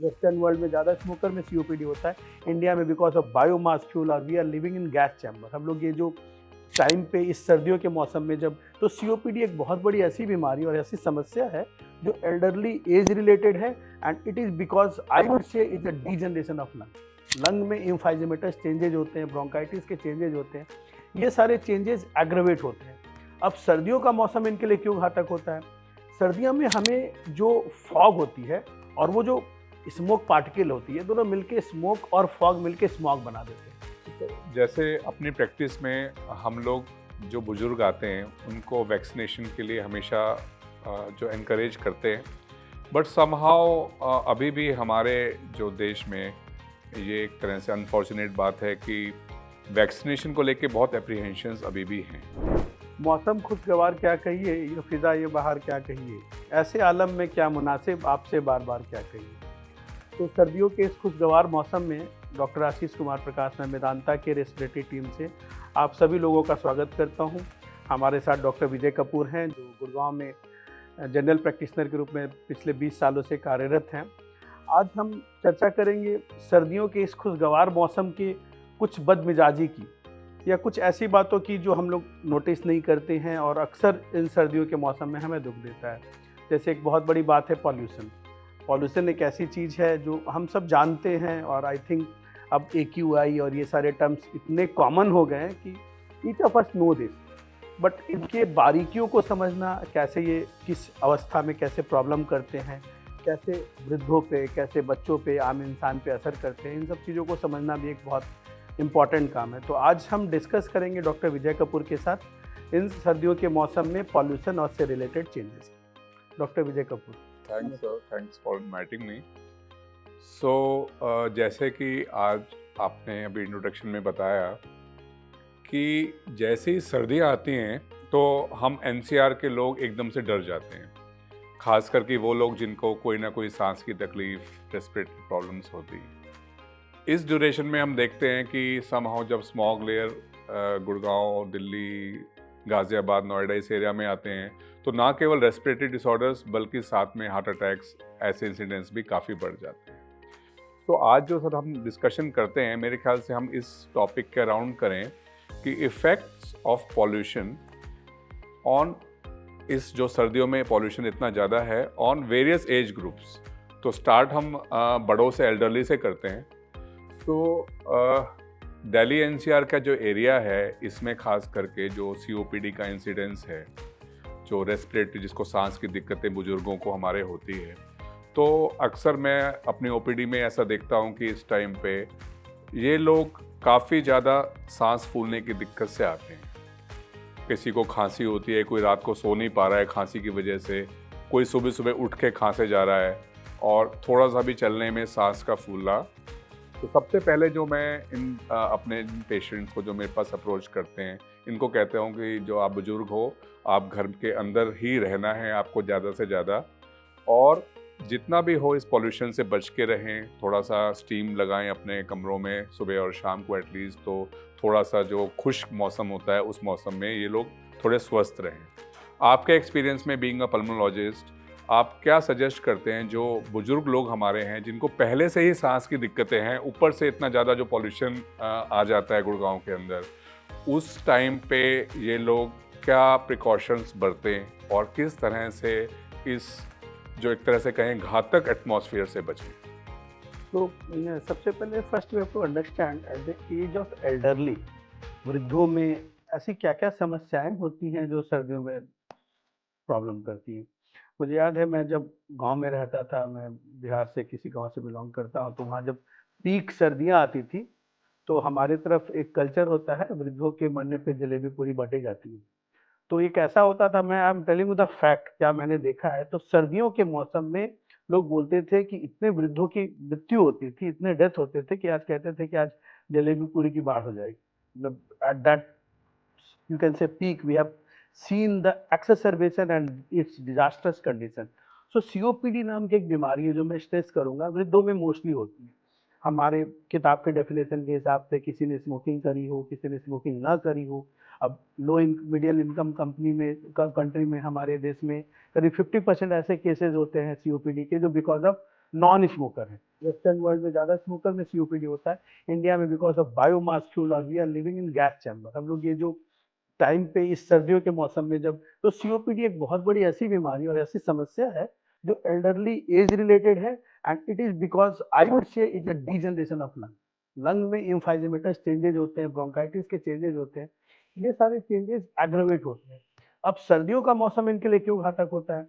Western world में ज़्यादा smoker में सीओपीडी होता है, इंडिया में बिकॉज ऑफ बायोमास फ्यूल और we are living in gas chamber. हम लोग ये जो टाइम पे इस सर्दियों के मौसम में जब, तो सीओपीडी एक बहुत बड़ी ऐसी बीमारी और ऐसी समस्या है जो एल्डरली एज रिलेटेड है and it is because I would say it's a degeneration of lung में इम्फाइजेमेटस चेंजेज होते हैं, ब्रोंकाइटिस के चेंजेज होते हैं, ये सारे चेंजेस एग्रवेट होते हैं। अब सर्दियों का मौसम इनके लिए क्यों घातक होता है? सर्दियों में हमें जो फॉग होती है और वो जो स्मोक पार्टिकल होती है, दोनों मिलके स्मोक और फॉग मिलके स्मॉग बना देते हैं। जैसे अपनी प्रैक्टिस में हम लोग जो बुजुर्ग आते हैं उनको वैक्सीनेशन के लिए हमेशा जो एनकरेज करते हैं, बट समहाउ अभी भी हमारे जो देश में ये एक तरह से अनफॉर्चुनेट बात है कि वैक्सीनेशन को लेके बहुत एप्रीहेंशंस अभी भी हैं। मौसम खुशगवार क्या कहिए, ये फिजा ये बाहर क्या कहिए, ऐसे आलम में क्या मुनासिब आपसे बार बार क्या कहिए। तो सर्दियों के इस खुशगवार मौसम में डॉक्टर आशीष कुमार प्रकाश, मैं वेदांता के रेस्पिरेटरी टीम से आप सभी लोगों का स्वागत करता हूं। हमारे साथ डॉक्टर विजय कपूर हैं जो गुड़गांव में जनरल प्रैक्टिशनर के रूप में पिछले 20 सालों से कार्यरत हैं। आज हम चर्चा करेंगे सर्दियों के इस खुशगवार मौसम के कुछ बदमिजाजी की या कुछ ऐसी बातों की जो हम लोग नोटिस नहीं करते हैं और अक्सर इन सर्दियों के मौसम में हमें दुख देता है। जैसे एक बहुत बड़ी बात है पॉल्यूशन। पॉल्यूशन एक ऐसी चीज़ है जो हम सब जानते हैं और आई थिंक अब AQI और ये सारे टर्म्स इतने कॉमन हो गए हैं कि each of us know this, but इनके बारीकियों को समझना, कैसे ये किस अवस्था में कैसे प्रॉब्लम करते हैं, कैसे वृद्धों पे, कैसे बच्चों पे, आम इंसान पे असर करते हैं, इन सब चीज़ों को समझना भी एक बहुत इम्पॉर्टेंट काम है। तो आज हम डिस्कस करेंगे डॉक्टर विजय कपूर के साथ इन सर्दियों के मौसम में पॉल्यूशन और से related changes. Doctor Vijay Kapoor. Thanks sir, thanks for inviting me. So जैसे कि आज आपने अभी इंट्रोडक्शन में बताया कि जैसे ही सर्दियाँ आती हैं तो हम NCR के लोग एकदम से डर जाते हैं, खास करके वो लोग जिनको कोई ना कोई सांस की तकलीफ, रेस्पिरेटरी प्रॉब्लम्स होती है। इस ड्यूरेशन में हम देखते हैं कि समहाउ जब स्मॉग लेयर गुड़गांव, दिल्ली, गाज़ियाबाद, नोएडा इस एरिया में आते हैं तो ना केवल रेस्पिरेटरी डिसऑर्डर्स बल्कि साथ में हार्ट अटैक्स, ऐसे इंसिडेंट्स भी काफ़ी बढ़ जाते हैं। तो आज जो सर हम डिस्कशन करते हैं, मेरे ख्याल से हम इस टॉपिक के अराउंड करें कि इफ़ेक्ट्स ऑफ पॉल्यूशन ऑन, इस जो सर्दियों में पॉल्यूशन इतना ज़्यादा है, ऑन वेरियस एज ग्रुप्स। तो स्टार्ट हम बड़ों से, एल्डरली से करते हैं। तो दिल्ली NCR का जो एरिया है, इसमें खास करके जो COPD का इंसिडेंस है, जो रेस्पिरेटरी, जिसको सांस की दिक्कतें बुजुर्गों को हमारे होती है, तो अक्सर मैं अपनी OPD में ऐसा देखता हूँ कि इस टाइम पे ये लोग काफ़ी ज़्यादा सांस फूलने की दिक्कत से आते हैं। किसी को खांसी होती है, कोई रात को सो नहीं पा रहा है खांसी की वजह से, कोई सुबह सुबह उठ के खांसे जा रहा है और थोड़ा सा भी चलने में सांस का फूलना। तो सबसे पहले जो मैं अपने पेशेंट्स को जो मेरे पास अप्रोच करते हैं, इनको कहता हूँ कि जो आप बुजुर्ग हो, आप घर के अंदर ही रहना है आपको ज़्यादा से ज़्यादा, और जितना भी हो इस पॉल्यूशन से बच के रहें। थोड़ा सा स्टीम लगाएं अपने कमरों में सुबह और शाम को एटलीस्ट, तो थोड़ा सा जो खुश्क मौसम होता है उस मौसम में ये लोग थोड़े स्वस्थ रहें। आपके एक्सपीरियंस में बीइंग अ पल्मोनोलॉजिस्ट, आप क्या सजेस्ट करते हैं जो बुजुर्ग लोग हमारे हैं जिनको पहले से ही सांस की दिक्कतें हैं, ऊपर से इतना ज़्यादा जो पॉल्यूशन आ जाता है गुड़गांव के अंदर, उस टाइम पे ये लोग क्या प्रिकॉशंस बरतें और किस तरह से इस जो एक तरह से कहें घातक एटमॉस्फेयर से बचें? तो सबसे पहले first we have to understand at the age of elderly, वृद्धों में ऐसी क्या क्या समस्याएं होती हैं जो सर्दियों में प्रॉब्लम करती हैं। मुझे याद है मैं जब गांव में रहता था, मैं बिहार से किसी गांव से बिलोंग करता हूं, तो वहाँ जब पीक सर्दियां आती थी तो हमारे तरफ एक कल्चर होता है, वृद्धों के मरने पे जलेबी पूरी बांटी जाती है। तो एक ऐसा होता था, मैं I am telling you the fact, क्या मैंने देखा है, तो सर्दियों के मौसम में लोग बोलते थे कि इतने वृद्धों की मृत्यु होती थी, इतने डेथ होते थे कि आज कहते थे कि आज जलेबी पूरी की बाढ़ हो जाएगी। मतलब at that you can say peak, we have seen the exacerbation and its disastrous condition. So COPD नाम की एक बीमारी है जो मैं स्ट्रेस करूंगा, वृद्धों में मोस्टली होती है। हमारे किताब के डेफिनेशन के हिसाब से किसी ने स्मोकिंग करी हो, किसी ने स्मोकिंग ना करी हो। अब लो मिडिल इनकम कंपनी में, कंट्री में, हमारे देश में करीब 50% ऐसे केसेस होते हैं COPD के जो बिकॉज ऑफ नॉन स्मोकर हैं। वेस्टर्न वर्ल्ड में ज़्यादा स्मोकर में सीओपीडी होता है, इंडिया में बिकॉज ऑफ बायोमास फ्यूल और we are living in gas chamber. हम लोग ये जो टाइम पे इस सर्दियों के मौसम में जब, तो सीओपीडी एक बहुत बड़ी ऐसी बीमारी और ऐसी समस्या है जो एल्डरली एज रिलेटेड है, and it is because I would say it a degeneration of lung. Lung में इम्फाइजेमेटस चेंजेज होते हैं, ब्रोंकाइटिस के चेंजेज होते हैं, ये सारे चेंजेस एग्रवेट होते हैं। अब सर्दियों का मौसम इनके लिए क्यों घातक होता है?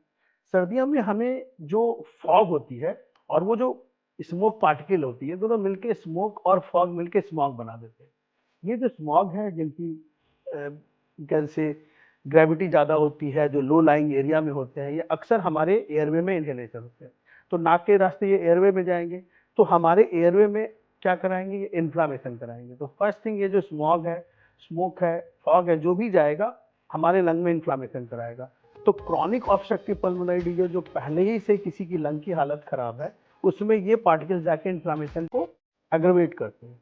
सर्दियों में हमें जो फॉग होती है और वो जो स्मोक पार्टिकल होती है, दोनों मिलके स्मोक और फॉग मिलके स्मॉग बना देते हैं। ये जो स्मॉग है जिनकी कैसे ग्रेविटी ज़्यादा होती है, जो लो लाइंग एरिया में होते हैं, ये अक्सर हमारे एयरवे में इनहेलेशन होते हैं। तो नाक के रास्ते ये एयरवे में जाएंगे, तो हमारे एयरवे में क्या कराएंगे? ये इन्फ्लामेशन कराएंगे। तो फर्स्ट थिंग, ये जो स्मॉग है, स्मोक है, फॉग है, जो भी जाएगा हमारे लंग में इन्फ्लामेशन कराएगा। तो क्रॉनिक ऑब्स्ट्रक्टिव पल्मोनरी डिजीज जो पहले ही से किसी की लंग की हालत खराब है, उसमें ये पार्टिकल्स जाके इन्फ्लामेशन को एग्रवेट करते हैं।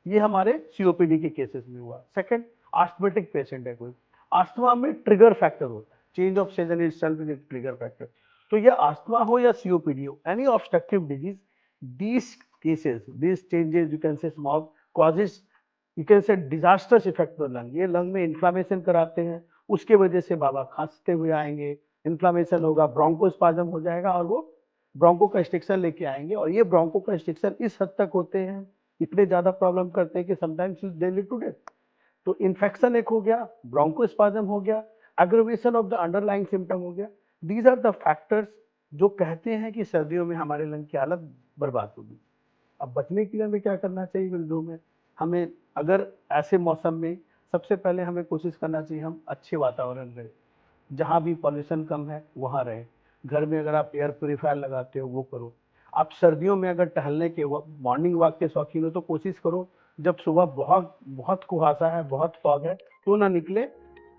ये हमारे सीओपीडी के केसेस में हुआ। सेकंड, आस्थमेटिक पेशेंट है कोई, आस्थमा में ट्रिगर फैक्टर होता है, change off season itself is एक ट्रिगर फैक्टर। तो ये आस्थमा हो या सीओपीडी हो, any obstructive disease, these cases, these changes, you can say smog causes, you can say disastrous effect on lung। ये लंग में इन्फ्लामेशन कराते हैं, उसके वजह से बाबा खांसते हुए आएंगे, इन्फ्लामेशन होगा, ब्रोंकोस्पाज्म हो जाएगा और वो ब्रोंको कंस्ट्रिक्शन लेके आएंगे। और ये ब्रोंको कंस्ट्रिक्शन इस हद तक होते हैं, इतने ज्यादा प्रॉब्लम करते हैं कि sometimes they lead to death. तो इन्फेक्शन एक हो गया, ब्रोंकोस्पाज्म हो गया, aggravation of the underlying symptom हो गया। दीज आर द फैक्टर्स जो कहते हैं कि सर्दियों में हमारे लंग की हालत बर्बाद होगी। अब बचने के लिए हमें क्या करना चाहिए बिंदु में? हमें अगर ऐसे मौसम में सबसे पहले हमें कोशिश करना चाहिए हम अच्छे वातावरण रहे, जहाँ भी पॉल्यूशन कम है वहाँ रहे। घर में अगर आप एयर प्योरीफायर लगाते हो वो करो। आप सर्दियों में अगर टहलने के मॉर्निंग वॉक के शौकीन हो तो कोशिश करो जब सुबह बहुत बहुत कुहासा है, बहुत फॉग है, तो ना निकले।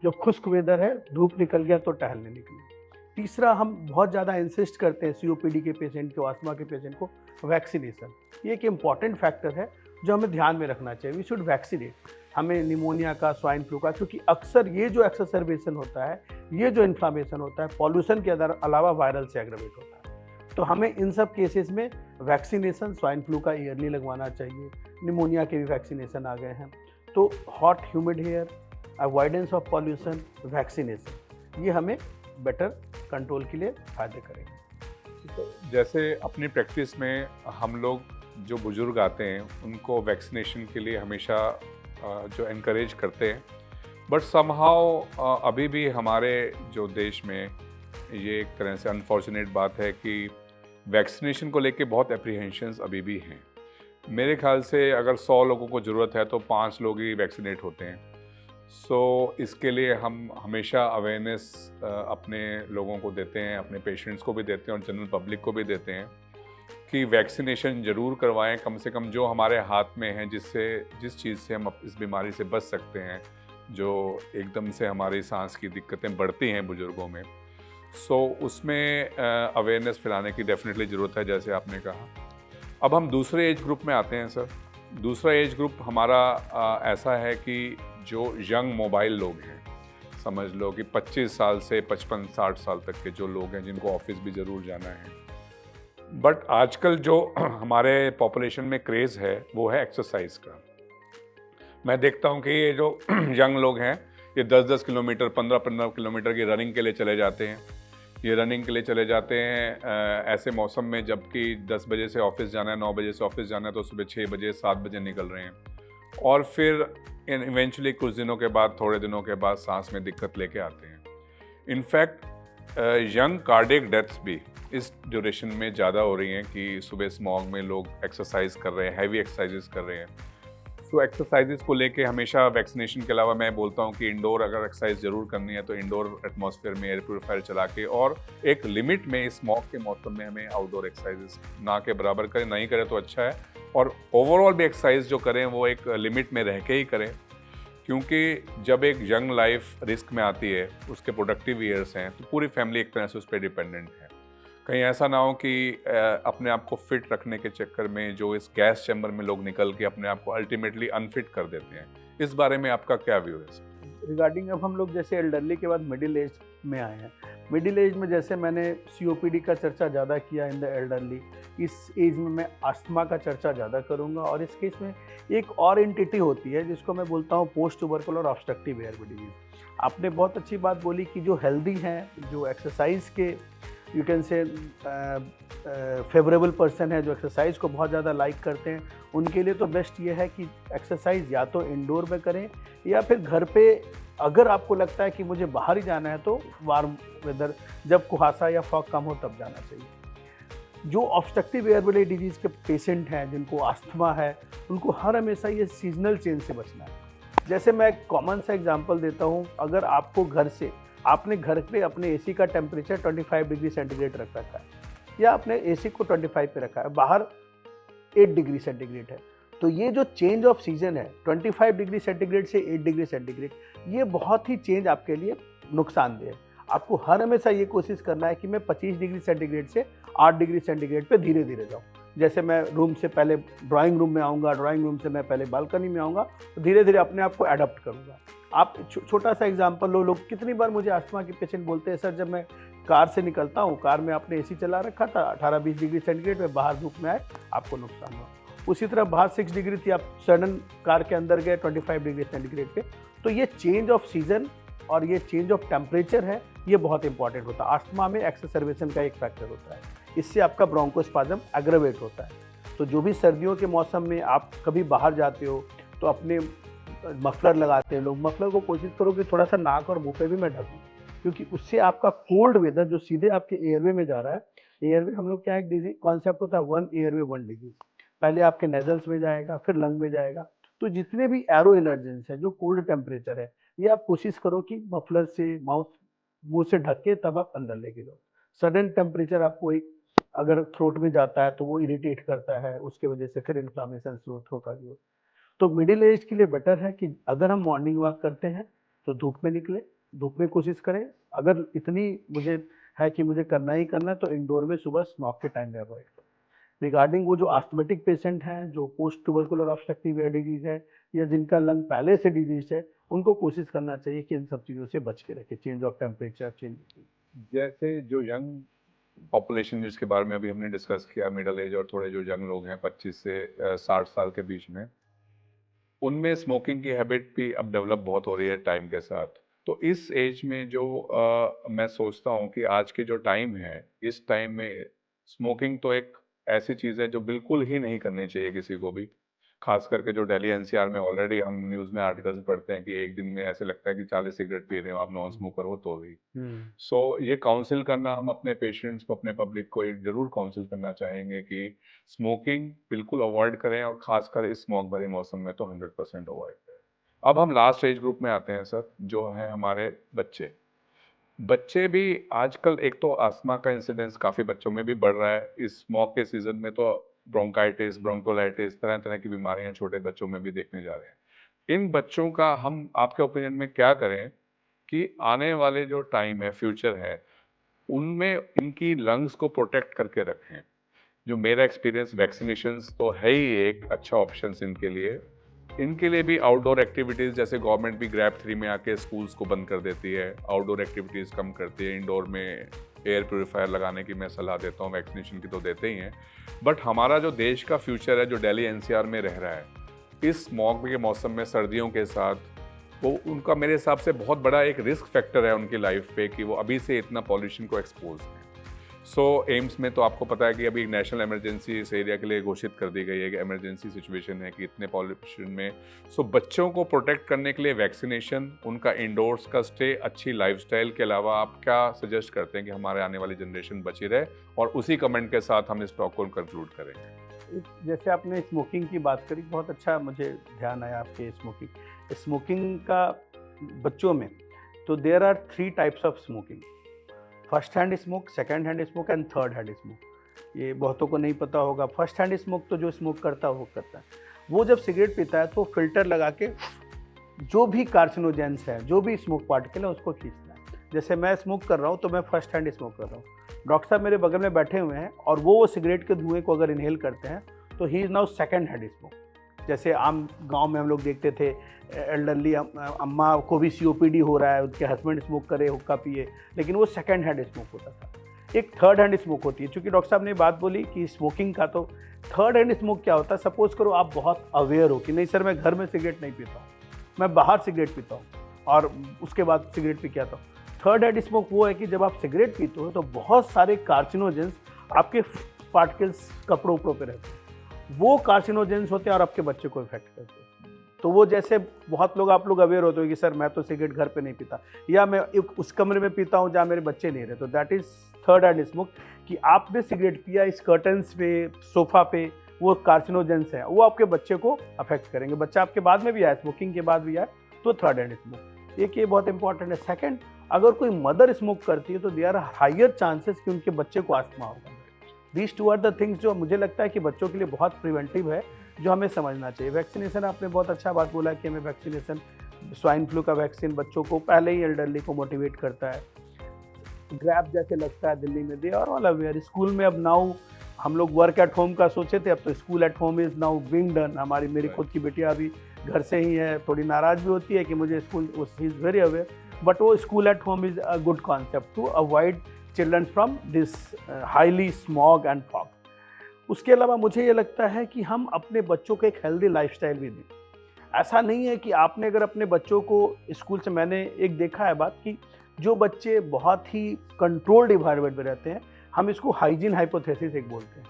जो खुश्क वेदर है, धूप निकल गया तो टहलने निकले। तीसरा, हम बहुत ज़्यादा इंसिस्ट करते हैं सीओपीडी के पेशेंट को, आस्थमा के पेशेंट को, वैक्सीनेशन। ये एक इम्पॉर्टेंट फैक्टर है जो हमें ध्यान में रखना चाहिए। We should vaccinate. हमें निमोनिया का, स्वाइन फ्लू का, क्योंकि अक्सर ये जो एक्सरबेशन होता है, ये जो इन्फ्लामेशन होता है, पॉल्यूशन के अलावा वायरल से एग्रवेट होता है। तो हमें इन सब केसेस में वैक्सीनेशन, स्वाइन फ्लू का ईयरली लगवाना चाहिए, निमोनिया के भी वैक्सीनेशन आ गए हैं। तो hot humid air, avoidance of pollution, vaccination, ये हमें बेटर कंट्रोल के लिए फायदे करेंगे। तो जैसे अपनी प्रैक्टिस में हम लोग जो बुजुर्ग आते हैं उनको वैक्सीनेशन के लिए हमेशा जो एनकरेज करते हैं, बट समहाउ अभी भी हमारे जो देश में ये एक तरह से अनफॉर्चुनेट बात है कि वैक्सीनेशन को लेके बहुत एप्रीहेंशंस अभी भी हैं। मेरे ख्याल से अगर 100 लोगों को ज़रूरत है तो 5 लोग ही वैक्सीनेट होते हैं। सो इसके लिए हम हमेशा अवेयरनेस अपने लोगों को देते हैं, अपने पेशेंट्स को भी देते हैं और जनरल पब्लिक को भी देते हैं कि वैक्सीनेशन ज़रूर करवाएं, कम से कम जो हमारे हाथ में है, जिस चीज़ से हम इस बीमारी से बच सकते हैं, जो एकदम से हमारी सांस की दिक्कतें बढ़ती हैं बुज़ुर्गों में। सो उसमें अवेयरनेस फैलाने की डेफिनेटली ज़रूरत है, जैसे आपने कहा। अब हम दूसरे एज ग्रुप में आते हैं सर। दूसरा एज ग्रुप हमारा ऐसा है कि जो यंग मोबाइल लोग हैं, समझ लो कि 25 साल से 55-60 साल तक के जो लोग हैं जिनको ऑफिस भी ज़रूर जाना है। बट आजकल जो हमारे पॉपुलेशन में क्रेज़ है वो है एक्सरसाइज का। मैं देखता हूँ कि ये जो यंग लोग हैं ये 10-10 किलोमीटर, 15-15 किलोमीटर की रनिंग के लिए चले जाते हैं। ये रनिंग के लिए चले जाते हैं ऐसे मौसम में, जबकि 10 बजे से ऑफिस जाना है, 9 बजे से ऑफिस जाना है, तो सुबह 6 बजे 7 बजे निकल रहे हैं। और फिर इवेंचुअली कुछ दिनों के बाद, थोड़े दिनों के बाद सांस में दिक्कत लेके आते हैं। इनफैक्ट यंग कार्डियक डेथ्स भी इस ड्यूरेशन में ज़्यादा हो रही हैं कि सुबह स्मॉग में लोग एक्सरसाइज कर रहे हैं, हैवी एक्सरसाइजेस कर रहे हैं। तो एक्सरसाइजेस को लेके हमेशा वैक्सीनेशन के अलावा मैं बोलता हूँ कि इंडोर अगर एक्सरसाइज ज़रूर करनी है तो इंडोर एटमॉस्फेयर में एयर प्योरीफायर चला के, और एक लिमिट में स्मॉग के मौसम में हमें आउटडोर एक्सरसाइजेस ना के बराबर करें, नहीं करें तो अच्छा है। और ओवरऑल भी एक्सरसाइज जो करें वो एक लिमिट में रह के ही करें, क्योंकि जब एक यंग लाइफ रिस्क में आती है, उसके प्रोडक्टिव ईयर्स हैं, तो पूरी फैमिली एक तरह से उस पर डिपेंडेंट है। कहीं ऐसा ना हो कि अपने आप को फिट रखने के चक्कर में जो इस गैस चैम्बर में लोग निकल के अपने आप को अल्टीमेटली अनफिट कर देते हैं। इस बारे में आपका क्या व्यू है? रिगार्डिंग, अब हम लोग जैसे एल्डरली के बाद मिडिल एज में आए हैं, मिडिल एज में जैसे मैंने COPD का चर्चा ज़्यादा किया इन द एल्डरली, इस एज में मैं अस्थमा का चर्चा ज़्यादा करूँगा। और इस केस में एक और एंटिटी होती है जिसको मैं बोलता हूँ post tubercular obstructive airway disease. आपने बहुत अच्छी बात बोली कि जो हेल्दी हैं, जो एक्सरसाइज के you can say favourable person है, जो एक्सरसाइज को बहुत ज़्यादा लाइक करते हैं, उनके लिए तो बेस्ट ये है कि एक्सरसाइज या तो इंडोर में करें या फिर घर पे अगर आपको लगता है कि मुझे बाहर ही जाना है तो वार्म वेदर, जब कुहासा या फॉग कम हो तब जाना चाहिए। जो ऑब्स्ट्रक्टिव एयरवे डिजीज़ के पेशेंट हैं, जिनको अस्थमा है, उनको हर हमेशा ये सीजनल चेंज से बचना है। जैसे मैं एक कॉमन सा एग्जांपल देता हूँ, अगर आपको घर से आपने घर पे अपने एसी का टेम्परेचर 25 डिग्री सेंटीग्रेड रख रखा है या आपने एसी को 25 पे रखा है, बाहर 8 डिग्री सेंटीग्रेड है, तो ये जो चेंज ऑफ सीजन है 25 डिग्री सेंटीग्रेड से 8 डिग्री सेंटीग्रेड, ये बहुत ही चेंज आपके लिए नुकसानदेह है। आपको हर हमेशा ये कोशिश करना है कि मैं 25 डिग्री सेंटीग्रेड से 8 डिग्री सेंटीग्रेड पे धीरे धीरे जाऊँ। जैसे मैं रूम से पहले ड्राइंग रूम में आऊँगा, ड्राइंग रूम से मैं पहले बालकनी में आऊँगा, तो धीरे धीरे अपने आप को अडॉप्ट करूँगा। आप छोटा सा एग्जांपल लो, लोग कितनी बार मुझे अस्थमा के पेशेंट बोलते हैं, सर जब मैं कार से निकलता हूँ, कार में आपने एसी चला रखा था 18-20 डिग्री सेंटीग्रेड में, बाहर धूप में आए आपको नुकसान हुआ। उसी तरह बाहर 6 डिग्री थी, आप सडन कार के अंदर गए 25 डिग्री सेंटीग्रेड पे। तो ये चेंज ऑफ सीजन और ये चेंज ऑफ टेम्परेचर है, ये बहुत इंपॉर्टेंट होता है। अस्थमा में एक्सेसरबेशन का एक फैक्टर होता है, इससे आपका ब्रोंकोस्पाज्म एग्रवेट होता है। तो जो भी सर्दियों के मौसम में आप कभी बाहर जाते हो तो अपने मफलर लगाते हैं लोग, मफलर को कोशिश करो कि थोड़ा सा नाक और मुंह पे भी मैं ढकूं, क्योंकि उससे आपका कोल्ड वेदर जो सीधे आपके एयरवे में जा रहा है, एयरवे हम लोग क्या एक डिजीज कॉन्सेप्ट होता है 1 एयरवे 1 डिजीज, पहले आपके नेजल्स में जाएगा फिर लंग में जाएगा। तो जितने भी एरो एलर्जेंस है, जो कोल्ड टेम्परेचर है, ये आप कोशिश करो कि मफलर से माउथ मुंह से ढक के तब आप अंदर लेके जाओ। सडन टेम्परेचर आपको एक अगर थ्रोट में जाता है तो वो इरिटेट करता है, उसके वजह से फिर इन्फ्लामेशन शुरू होता है। तो मिडिल एज के लिए बेटर है कि अगर हम मॉर्निंग वॉक करते हैं तो धूप में निकले, धूप में कोशिश करें। अगर इतनी मुझे है कि मुझे करना ही करना है तो इंडोर में सुबह स्मॉक के टाइम में अवॉइड करें। रिगार्डिंग वो जो आस्थमेटिक पेशेंट हैं, जो post tubercular obstructive air disease है या जिनका लंग पहले से डिजीज है, उनको कोशिश करना चाहिए कि इन सब चीज़ों से बच के रखें, चेंज ऑफ टेम्परेचर चेंज। जैसे जो यंग पॉपुलेशन जिसके बारे में अभी हमने डिस्कस किया, मिडिल एज और थोड़े जो यंग लोग हैं 25 से 60 साल के बीच में, उनमें स्मोकिंग की हैबिट भी अब डेवलप बहुत हो रही है टाइम के साथ। तो इस एज में जो मैं सोचता हूँ कि आज के जो टाइम है, इस टाइम में स्मोकिंग तो एक ऐसी चीज़ है जो बिल्कुल ही नहीं करनी चाहिए किसी को भी। खास करके जो दिल्ली एनसीआर में ऑलरेडी हम न्यूज़ में आर्टिकल्स पढ़ते हैं कि एक दिन में ऐसे लगता है कि 40 सिगरेट पी रहे हो आप, नॉन स्मोकर हो तो भी। सो ये काउंसिल करना, हम अपने पेशेंट्स को, अपने पब्लिक को एक ज़रूर काउंसिल करना चाहेंगे कि स्मोकिंग बिल्कुल अवॉइड करें, और ख़ासकर इस स्मॉग भरे मौसम में तो 100% अवॉइड करें। अब हम लास्ट एज ग्रुप में आते हैं सर, जो हैं हमारे बच्चे। बच्चे भी आजकल, एक तो अस्थमा का इंसिडेंस काफ़ी बच्चों में भी बढ़ रहा है, इस स्मॉग के सीज़न में तो ब्रोंकाइटिस, ब्रोंकोलाइटिस, तरह तरह की बीमारियां छोटे बच्चों में भी देखने जा रहे हैं। इन बच्चों का हम आपके ओपिनियन में क्या करें कि आने वाले जो टाइम है, फ्यूचर है, उनमें इनकी लंग्स को प्रोटेक्ट करके रखें? जो मेरा एक्सपीरियंस, वैक्सीनेशंस तो है ही एक अच्छा ऑप्शन इनके लिए भी आउटडोर एक्टिविटीज़, जैसे गवर्नमेंट भी ग्रैप 3 में आके स्कूल्स को बंद कर देती है, आउटडोर एक्टिविटीज़ कम करती है, इंडोर में एयर प्योरीफायर लगाने की मैं सलाह देता हूँ, वैक्सीनेशन की तो देते ही हैं। बट हमारा जो देश का फ्यूचर है, जो दिल्ली एनसीआर में रह रहा है, इस स्मॉग के मौसम में सर्दियों के साथ, वो उनका मेरे हिसाब से बहुत बड़ा एक रिस्क फैक्टर है उनकी लाइफ पे कि वो अभी से इतना पॉल्यूशन को एक्सपोज हैं। सो एम्स में तो आपको पता है कि अभी नेशनल इमरजेंसी इस एरिया के लिए घोषित कर दी गई है कि इमरजेंसी सिचुएशन है कि इतने पॉल्यूशन में। सो बच्चों को प्रोटेक्ट करने के लिए वैक्सीनेशन, उनका इंडोर्स का स्टे, अच्छी लाइफस्टाइल के अलावा आप क्या सजेस्ट करते हैं कि हमारे आने वाली जनरेशन बची रहे? और उसी कमेंट के साथ हम इस टॉक को कंक्लूड करेंगे। जैसे आपने स्मोकिंग की बात करी, बहुत अच्छा मुझे ध्यान आया आपके स्मोकिंग का बच्चों में। तो there are 3 types of smoking, first hand smoke, second hand smoke and third hand smoke. ये बहुतों को नहीं पता होगा। फर्स्ट हैंड स्मोक तो जो स्मोक करता है वो करता है, वो जब सिगरेट पीता है तो फिल्टर लगा के जो भी कार्सिनोजेंस है, जो भी स्मोक पार्टिकल है, उसको खींचता है। जैसे मैं स्मोक कर रहा हूँ तो मैं फर्स्ट हैंड स्मोक कर रहा हूँ, डॉक्टर साहब मेरे बगल में बैठे हुए हैं और वो सिगरेट के धुएँ को अगर इनहेल करते हैं तो he is now second hand smoke. जैसे आम गांव में हम लोग देखते थे एल्डरली अम्मा को भी COPD हो रहा है, उनके हस्बैंड स्मोक करे, हुक्का पिए, लेकिन वो सेकंड हैंड स्मोक होता था। एक थर्ड हैंड स्मोक होती है। चूँकि डॉक्टर साहब ने बात बोली कि स्मोकिंग का, तो थर्ड हैंड स्मोक क्या होता है? सपोज करो आप बहुत अवेयर हो कि नहीं सर मैं घर में सिगरेट नहीं पीता हूँ, मैं बाहर सिगरेट पीता हूँ और उसके बाद सिगरेट पी के आता हूँ। थर्ड हैंड स्मोक वो है कि जब आप सिगरेट पीते हो तो बहुत सारे कार्सिनोजेंस आपके पार्टिकल्स कपड़ों उपड़ों पे रहते हैं, वो कार्सिनोजेंस होते हैं और आपके बच्चे को इफेक्ट करते हैं। तो वो जैसे बहुत लोग आप लोग अवेयर होते हो कि सर मैं तो सिगरेट घर पे नहीं पीता, या मैं उस कमरे में पीता हूँ जहाँ मेरे बच्चे नहीं रहे, तो that is third hand smoke. कि आपने सिगरेट पिया इस कर्टन्स पे, सोफा पे, वो कार्सिनोजेंस है, वो आपके बच्चे को अफेक्ट करेंगे। बच्चा आपके बाद में भी आए, स्मोकिंग के बाद भी आए, तो थर्ड हैंड स्मोक। एक ये बहुत इंपॉर्टेंट है। सेकंड, अगर कोई मदर स्मोक करती है तो देयर आर हायर चांसेस कि उनके बच्चे को अस्थमा होगा। These two are the things जो मुझे लगता है कि बच्चों के लिए बहुत प्रिवेंटिव है, जो हमें समझना चाहिए। वैक्सीनेशन, आपने बहुत अच्छा बात बोला कि हमें वैक्सीनेशन, स्वाइन फ्लू का वैक्सीन बच्चों को पहले ही एल्डरली को मोटिवेट करता है। ग्रैप जैसे लगता है दिल्ली में, they are all aware. School में अब नाउ हम लोग वर्क एट होम का सोचे थे, अब तो school at home is now being done. मेरी खुद की बेटियाँ अभी घर से ही है, थोड़ी नाराज़ भी होती है कि मुझे school, she is very aware, but वो school at home is a good concept to avoid children from this highly smog and fog. उसके अलावा मुझे ये लगता है कि हम अपने बच्चों को एक हेल्दी लाइफस्टाइल भी दें। ऐसा नहीं है कि आपने अगर अपने बच्चों को स्कूल से, मैंने एक देखा है बात कि जो बच्चे बहुत ही कंट्रोल्ड इन्वायरमेंट में रहते हैं, हम इसको हाइजीन हाइपोथेसिस एक बोलते हैं।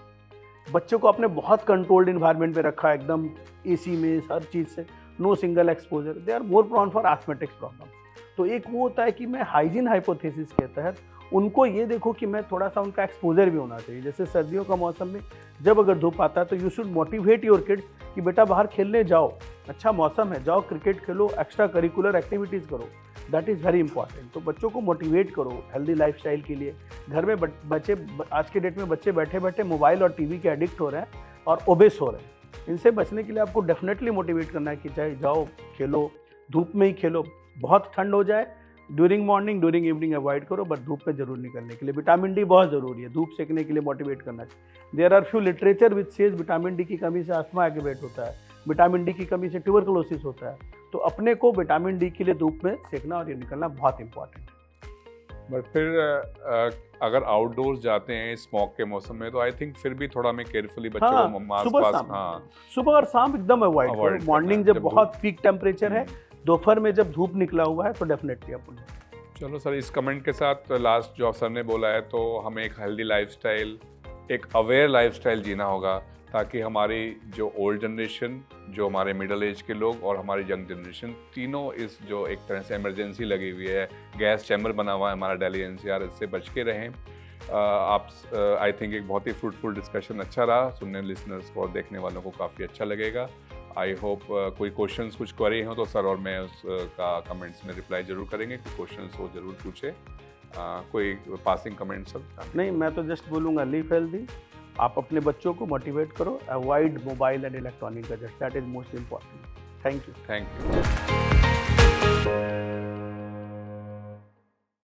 बच्चों को आपने बहुत कंट्रोल्ड इन्वायरमेंट में रखा है, एकदम AC में, हर चीज़ से, no single exposure, they are more prone for asthmatics problem. तो एक वो होता है कि मैं हाइजीन हाइपोथेसिस के तहत उनको ये देखो कि मैं थोड़ा सा उनका एक्सपोजर भी होना चाहिए। जैसे सर्दियों का मौसम में जब अगर धूप आता है तो you should motivate your kids कि बेटा बाहर खेलने जाओ, अच्छा मौसम है, जाओ क्रिकेट खेलो, एक्स्ट्रा करिकुलर एक्टिविटीज़ करो, दैट इज़ वेरी इंपॉर्टेंट। तो बच्चों को मोटिवेट करो हेल्दी लाइफस्टाइल के लिए। घर में बच्चे, आज के डेट में बच्चे बैठे बैठे मोबाइल और TV के एडिक्ट हो रहे हैं और ओबेस हो रहे हैं। इनसे बचने के लिए आपको डेफिनेटली मोटिवेट करना है कि चाहे जाओ खेलो, धूप में ही खेलो, बहुत ठंड हो जाए, during morning during evening avoid करो, बट धूप में जरूर निकलने के लिए। विटामिन D बहुत ज़रूरी है, धूप सेकने के लिए मोटिवेट करना चाहिए। There are few literature which says vitamin D की कमी से अस्थमा एग्रीवेट होता है, विटामिन D की कमी से ट्यूबरकुलोसिस होता है। तो अपने को विटामिन D के लिए धूप में सेकना और ये निकलना बहुत इंपॉर्टेंट है। बट फिर अगर आउटडोर्स जाते हैं स्मॉक के मौसम में, तो आई थिंक फिर भी थोड़ा मैं केयरफुली बच्चों को सुबह और शाम एकदम अवॉइड करो। मॉर्निंग जब बहुत पीक टेम्परेचर है, दोपहर में जब धूप निकला हुआ है, तो डेफिनेटली अपन। चलो सर, इस कमेंट के साथ लास्ट जो सर ने बोला है, तो हमें एक हेल्दी लाइफस्टाइल, एक अवेयर लाइफस्टाइल जीना होगा, ताकि हमारी जो ओल्ड जनरेशन, जो हमारे मिडिल एज के लोग और हमारी यंग जनरेशन, तीनों इस जो एक तरह से इमरजेंसी लगी हुई है, गैस चैम्बर बना हुआ है हमारा दिल्ली NCR, इससे बच के रहें। आप आई थिंक एक बहुत ही फ्रूटफुल डिस्कशन अच्छा रहा, सुनने लिसनर्स को और देखने वालों को काफ़ी अच्छा लगेगा। आई होप कोई क्वेश्चंस, कुछ क्वेरी हो तो सर और मैं उसका कमेंट्स में रिप्लाई जरूर करेंगे। कोई क्वेश्चंस हो जरूर पूछे। कोई पासिंग कमेंट सर? नहीं, मैं तो जस्ट बोलूँगा लीव हेल्दी, आप अपने बच्चों को मोटिवेट करो, avoid mobile and electronic gadgets, that is most important. Thank you.